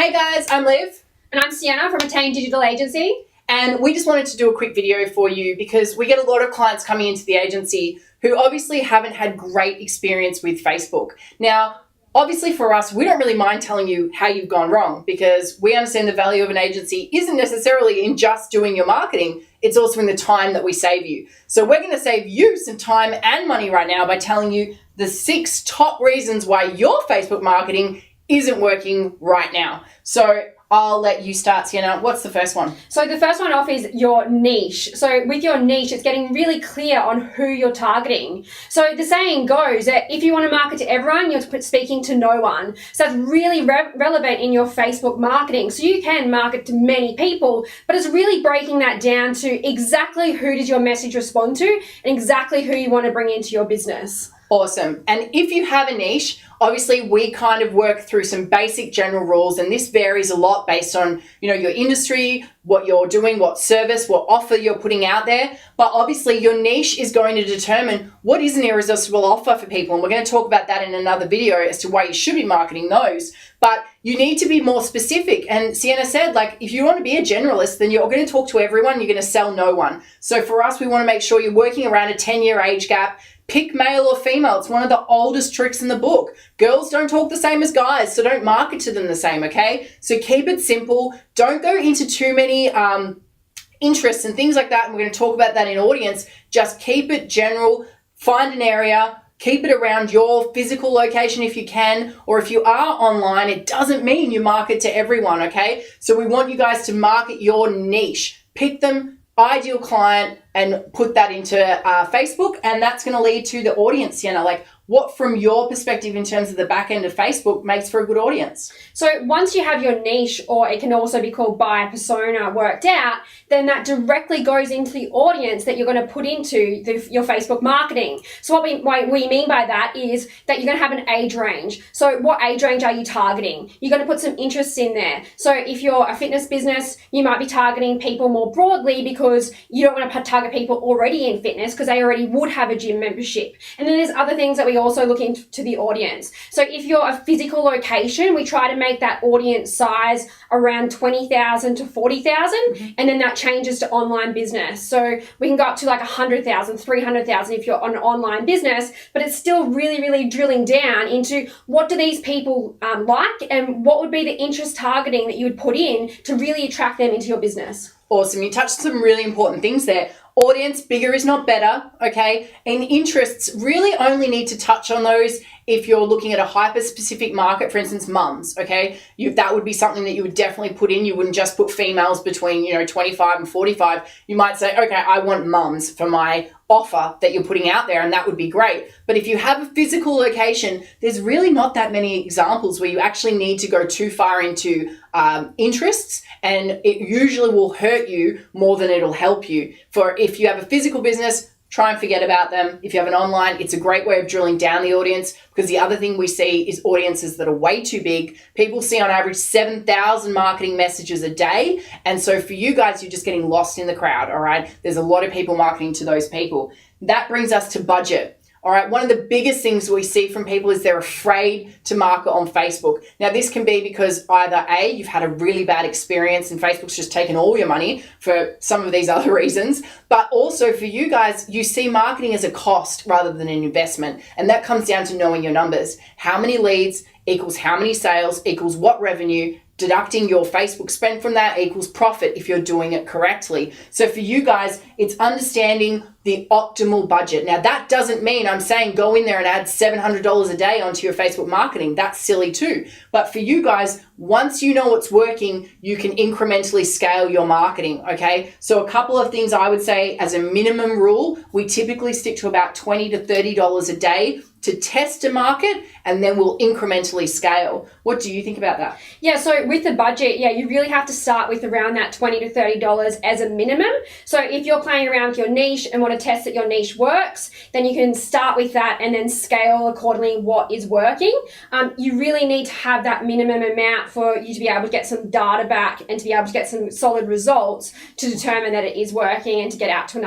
Hey guys, I'm Liv. And I'm Sienna from Attain Digital Agency. And we just wanted to do a quick video for you because we get a lot of clients coming into the agency who obviously haven't had great experience with Facebook. Now, obviously for us, we don't really mind telling you how you've gone wrong because we understand the value of an agency isn't necessarily in just doing your marketing, it's also in the time that we save you. So we're going to save you some time and money right now by telling you the 6 top reasons why your Facebook marketing isn't working right now. So I'll let you start, Sienna. What's the first one? So the first one off is your niche. So with your niche, it's getting really clear on who you're targeting. So the saying goes that if you want to market to everyone, you're speaking to no one. So that's really relevant in your Facebook marketing. So you can market to many people, but it's really breaking that down to exactly who does your message respond to and exactly who you want to bring into your business. Awesome. And if you have a niche, obviously we kind of work through some basic general rules, and this varies a lot based on, your industry, what you're doing, what service, what offer you're putting out there. But obviously your niche is going to determine what is an irresistible offer for people. And we're going to talk about that in another video as to why you should be marketing those. But you need to be more specific. And Sienna said, if you want to be a generalist, then you're going to talk to everyone. You're going to sell no one. So for us, we want to make sure you're working around a 10-year age gap. Pick male or female. It's one of the oldest tricks in the book. Girls don't talk the same as guys, so don't market to them the same, okay? So keep it simple. Don't go into too many interests and things like that, and we're going to talk about that in audience. Just keep it general. Find an area. Keep it around your physical location if you can, or if you are online, it doesn't mean you market to everyone, okay? So we want you guys to market your niche. Pick them, ideal client, and put that into Facebook, and that's going to lead to the audience, Sienna. What from your perspective in terms of the back end of Facebook makes for a good audience? So once you have your niche, or it can also be called buyer persona, worked out, then that directly goes into the audience that you're going to put into your Facebook marketing. So what we mean by that is that you're going to have an age range. So what age range are you targeting? You're going to put some interests in there. So if you're a fitness business, you might be targeting people more broadly because you don't want to target people already in fitness because they already would have a gym membership. And then there's other things that we also look into the audience. So if you're a physical location, we try to make that audience size around 20,000 to 40,000, and then that changes to online business. So we can go up to 100,000, 300,000 if you're an online business, but it's still really, really drilling down into what do these people like and what would be the interest targeting that you would put in to really attract them into your business. Awesome. You touched some really important things there. Audience, bigger is not better, okay? And interests, really only need to touch on those if you're looking at a hyper-specific market, for instance, mums, okay? That would be something that you would definitely put in. You wouldn't just put females between, 25 and 45. You might say, okay, I want mums for my offer that you're putting out there, and that would be great. But if you have a physical location, there's really not that many examples where you actually need to go too far into interests, and it usually will hurt you more than it'll help you. For if you have a physical business, try and forget about them. If you have an online, it's a great way of drilling down the audience, because the other thing we see is audiences that are way too big. People see on average 7,000 marketing messages a day. And so for you guys, you're just getting lost in the crowd, all right? There's a lot of people marketing to those people. That brings us to budget. All right, one of the biggest things we see from people is they're afraid to market on Facebook. Now, this can be because either A, you've had a really bad experience and Facebook's just taken all your money for some of these other reasons, but also for you guys, you see marketing as a cost rather than an investment. And that comes down to knowing your numbers. How many leads equals how many sales equals what revenue, deducting your Facebook spend from that equals profit if you're doing it correctly. So for you guys, it's understanding the optimal budget. Now, that doesn't mean I'm saying go in there and add $700 a day onto your Facebook marketing. That's silly too. But for you guys, once you know what's working, you can incrementally scale your marketing, okay? So a couple of things I would say as a minimum rule, we typically stick to about $20 to $30 a day to test a market, and then we'll incrementally scale. What do you think about that? Yeah, so with the budget, you really have to start with around that $20 to $30 as a minimum. So if you're playing around with your niche and want want to test that your niche works, then you can start with that and then scale accordingly what is working. You really need to have that minimum amount for you to be able to get some data back and to be able to get some solid results to determine that it is working and to get out to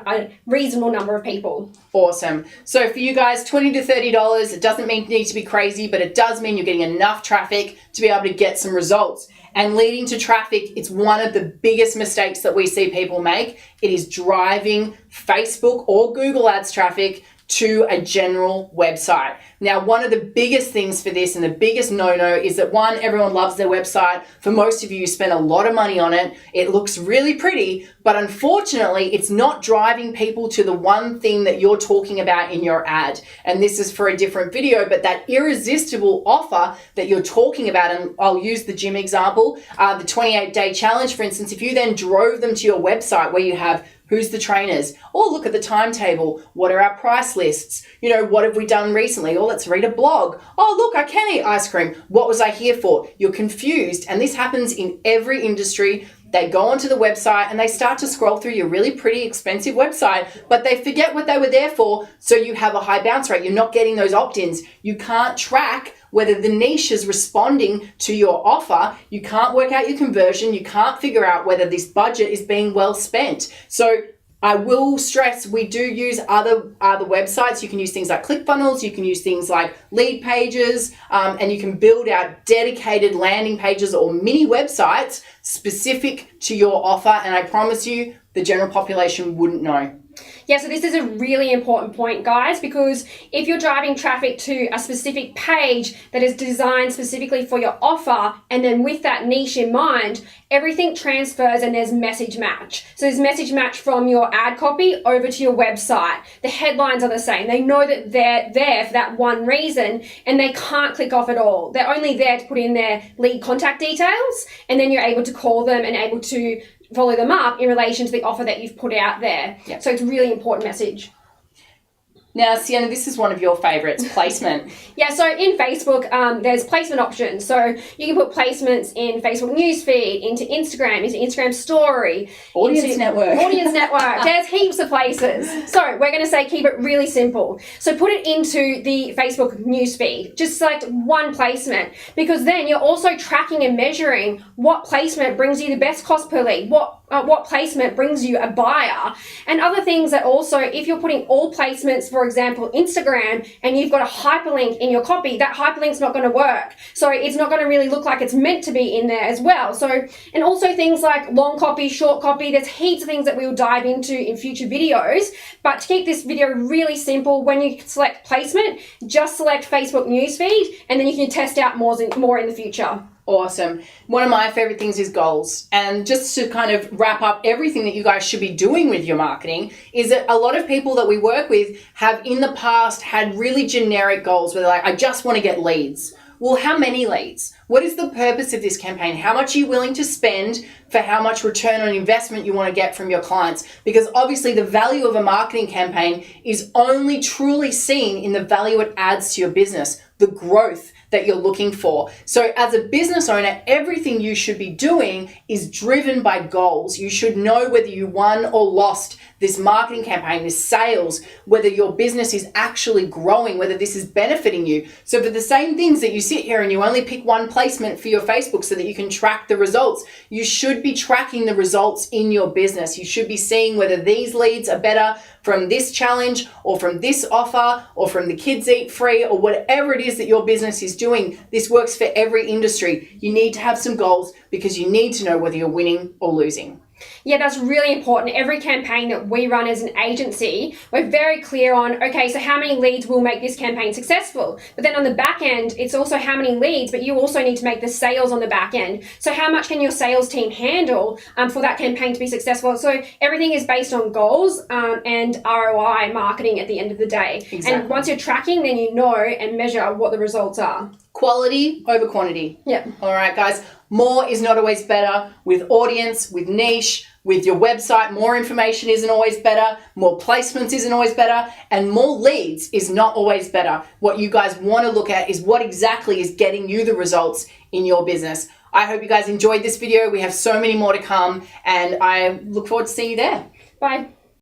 a reasonable number of people. Awesome. So for you guys, $20 to $30, it doesn't mean you need to be crazy, but it does mean you're getting enough traffic to be able to get some results. And leading to traffic, it's one of the biggest mistakes that we see people make. It is driving Facebook or Google Ads traffic to a general website. Now, one of the biggest things for this and the biggest no-no is that one, everyone loves their website. For most of you, you spend a lot of money on it. It looks really pretty, but unfortunately, it's not driving people to the one thing that you're talking about in your ad. And this is for a different video, but that irresistible offer that you're talking about, and I'll use the gym example, the 28-day challenge, for instance, if you then drove them to your website where you have who's the trainers? Oh, look at the timetable. What are our price lists? You know, what have we done recently? Oh, let's read a blog. Oh, look, I can eat ice cream. What was I here for? You're confused. And this happens in every industry. They go onto the website and they start to scroll through your really pretty expensive website, but they forget what they were there for. So you have a high bounce rate. You're not getting those opt-ins. You can't track whether the niche is responding to your offer. You can't work out your conversion. You can't figure out whether this budget is being well spent. So I will stress, we do use other websites. You can use things like ClickFunnels. You can use things like lead pages, and you can build out dedicated landing pages or mini websites specific to your offer. And I promise you, the general population wouldn't know. Yeah, so this is a really important point, guys, because if you're driving traffic to a specific page that is designed specifically for your offer, and then with that niche in mind, everything transfers and there's message match. So there's message match from your ad copy over to your website. The headlines are the same. They know that they're there for that one reason and they can't click off at all. They're only there to put in their lead contact details, and then you're able to call them and able to follow them up in relation to the offer that you've put out there. Yep. So it's a really important message. Now, Sienna, this is one of your favorites, placement. Yeah, so in Facebook, there's placement options. So you can put placements in Facebook newsfeed, into Instagram story. Audience network. There's heaps of places. So we're going to say keep it really simple. So put it into the Facebook newsfeed. Just select one placement, because then you're also tracking and measuring what placement brings you the best cost per lead, what placement brings you a buyer, and other things that also, if you're putting all placements, for example, Instagram, and you've got a hyperlink in your copy, that hyperlink's not going to work. So it's not going to really look like it's meant to be in there as well. So, and also things like long copy, short copy, there's heaps of things that we'll dive into in future videos. But to keep this video really simple, when you select placement, just select Facebook newsfeed, and then you can test out more in the future. Awesome. One of my favorite things is goals. And just to kind of wrap up everything that you guys should be doing with your marketing is that a lot of people that we work with have in the past had really generic goals where they're like, I just want to get leads. Well, how many leads? What is the purpose of this campaign? How much are you willing to spend for how much return on investment you want to get from your clients? Because obviously the value of a marketing campaign is only truly seen in the value it adds to your business, the growth that you're looking for. So as a business owner, everything you should be doing is driven by goals. You should know whether you won or lost this marketing campaign, this sales, whether your business is actually growing, whether this is benefiting you. So for the same things that you sit here and you only pick one placement for your Facebook so that you can track the results, you should be tracking the results in your business. You should be seeing whether these leads are better from this challenge or from this offer or from the Kids Eat Free or whatever it is that your business is doing. This works for every industry. You need to have some goals because you need to know whether you're winning or losing. Yeah, that's really important. Every campaign that we run as an agency, we're very clear on, okay, so how many leads will make this campaign successful? But then on the back end, it's also how many leads, but you also need to make the sales on the back end. So how much can your sales team handle for that campaign to be successful? So everything is based on goals and ROI marketing at the end of the day. Exactly. And once you're tracking, then you know and measure what the results are. Quality over quantity. Yeah. All right, guys. More is not always better. With audience, with niche, with your website, more information isn't always better. More placements isn't always better. And more leads is not always better. What you guys want to look at is what exactly is getting you the results in your business. I hope you guys enjoyed this video. We have so many more to come, and I look forward to seeing you there. Bye.